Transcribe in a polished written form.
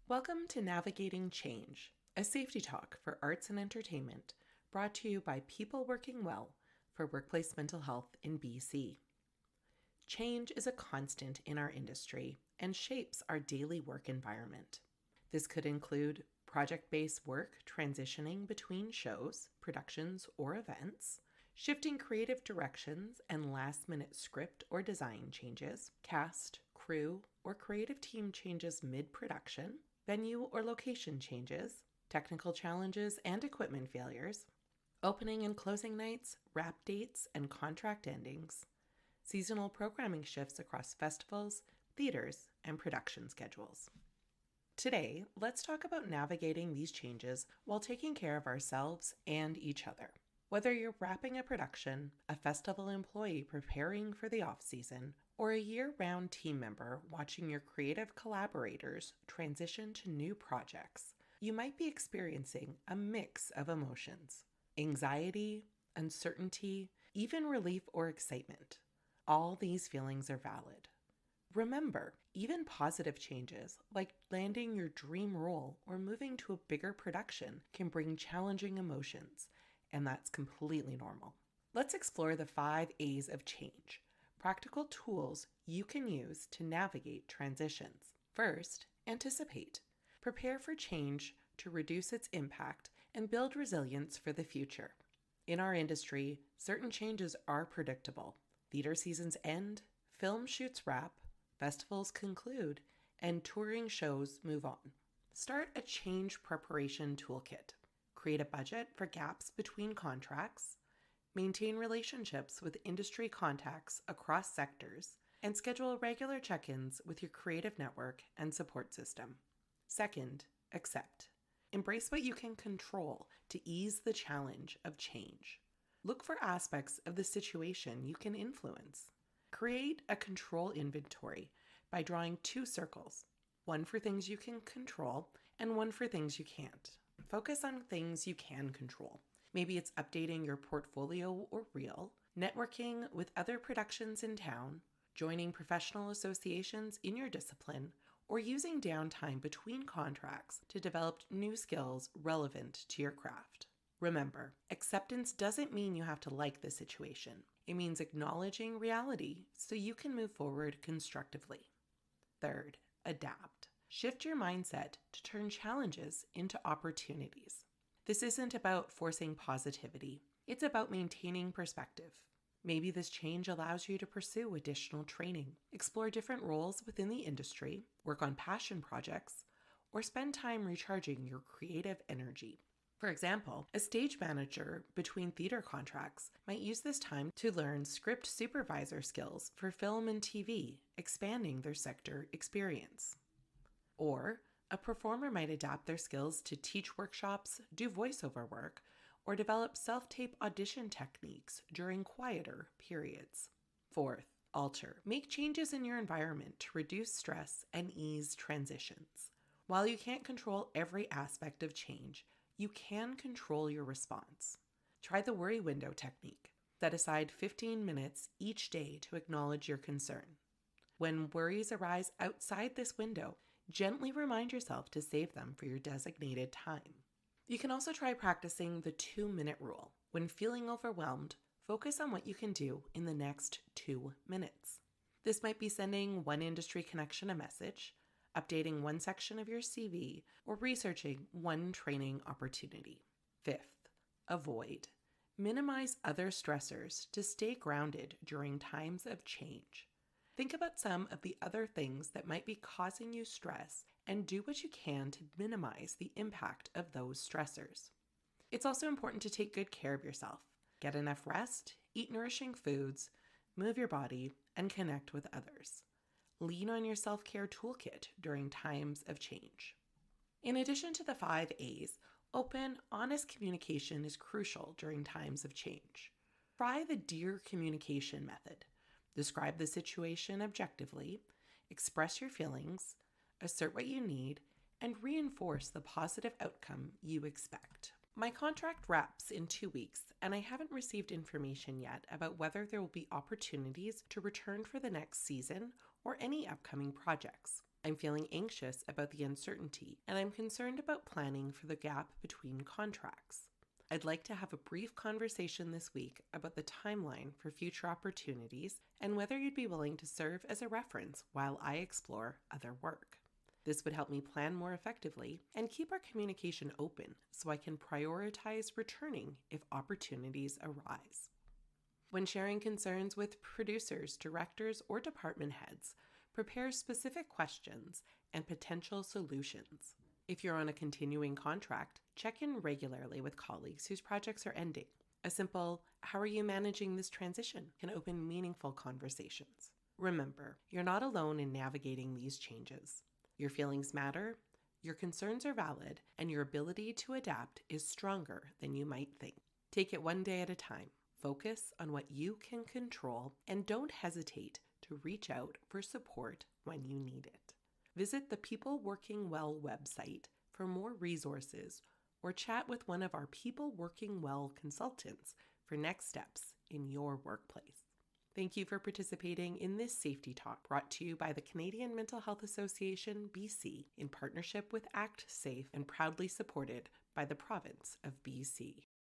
Welcome to Navigating Change, a safety talk for arts and entertainment, brought to you by People Working Well for Workplace Mental Health in BC. Change is a constant in our industry and shapes our daily work environment. This could include project-based work transitioning between shows, productions, or events, shifting creative directions and last-minute script or design changes, cast, crew, or creative team changes mid-production, venue or location changes, technical challenges and equipment failures, opening and closing nights, wrap dates, and contract endings, seasonal programming shifts across festivals, theaters, and production schedules. Today, let's talk about navigating these changes while taking care of ourselves and each other. Whether you're wrapping a production, a festival employee preparing for the off-season, or a year-round team member watching your creative collaborators transition to new projects, you might be experiencing a mix of emotions: anxiety, uncertainty, even relief or excitement. All these feelings are valid. Remember, even positive changes, like landing your dream role or moving to a bigger production, can bring challenging emotions, and that's completely normal. Let's explore the 5 A's of change, practical tools you can use to navigate transitions. First, anticipate. Prepare for change to reduce its impact and build resilience for the future. In our industry, certain changes are predictable. Theater seasons end, film shoots wrap, festivals conclude, and touring shows move on. Start a change preparation toolkit. Create a budget for gaps between contracts. Maintain relationships with industry contacts across sectors, and schedule regular check-ins with your creative network and support system. Second, accept. Embrace what you can control to ease the challenge of change. Look for aspects of the situation you can influence. Create a control inventory by drawing 2 circles, one for things you can control and one for things you can't. Focus on things you can control. Maybe it's updating your portfolio or reel, networking with other productions in town, joining professional associations in your discipline, or using downtime between contracts to develop new skills relevant to your craft. Remember, acceptance doesn't mean you have to like the situation. It means acknowledging reality so you can move forward constructively. Third, adapt. Shift your mindset to turn challenges into opportunities. This isn't about forcing positivity. It's about maintaining perspective. Maybe this change allows you to pursue additional training, explore different roles within the industry, work on passion projects, or spend time recharging your creative energy. For example, a stage manager between theater contracts might use this time to learn script supervisor skills for film and TV, expanding their sector experience. Or a performer might adapt their skills to teach workshops, do voiceover work, or develop self-tape audition techniques during quieter periods. Fourth, alter. Make changes in your environment to reduce stress and ease transitions. While you can't control every aspect of change, you can control your response. Try the worry window technique. Set aside 15 minutes each day to acknowledge your concern. When worries arise outside this window, gently remind yourself to save them for your designated time. You can also try practicing the 2-minute rule. When feeling overwhelmed, focus on what you can do in the next 2 minutes. This might be sending one industry connection a message, updating one section of your CV, or researching one training opportunity. Fifth, avoid. Minimize other stressors to stay grounded during times of change. Think about some of the other things that might be causing you stress and do what you can to minimize the impact of those stressors. It's also important to take good care of yourself. Get enough rest, eat nourishing foods, move your body, and connect with others. Lean on your self-care toolkit during times of change. In addition to the 5 A's, open, honest communication is crucial during times of change. Try the DEAR communication method. Describe the situation objectively, express your feelings, assert what you need, and reinforce the positive outcome you expect. My contract wraps in 2 weeks, and I haven't received information yet about whether there will be opportunities to return for the next season or any upcoming projects. I'm feeling anxious about the uncertainty, and I'm concerned about planning for the gap between contracts. I'd like to have a brief conversation this week about the timeline for future opportunities and whether you'd be willing to serve as a reference while I explore other work. This would help me plan more effectively and keep our communication open so I can prioritize returning if opportunities arise. When sharing concerns with producers, directors, or department heads, prepare specific questions and potential solutions. If you're on a continuing contract, check in regularly with colleagues whose projects are ending. A simple, "How are you managing this transition?" can open meaningful conversations. Remember, you're not alone in navigating these changes. Your feelings matter, your concerns are valid, and your ability to adapt is stronger than you might think. Take it one day at a time. Focus on what you can control, and don't hesitate to reach out for support when you need it. Visit the People Working Well website for more resources or chat with one of our People Working Well consultants for next steps in your workplace. Thank you for participating in this Safety Talk brought to you by the Canadian Mental Health Association BC in partnership with Act Safe and proudly supported by the province of BC.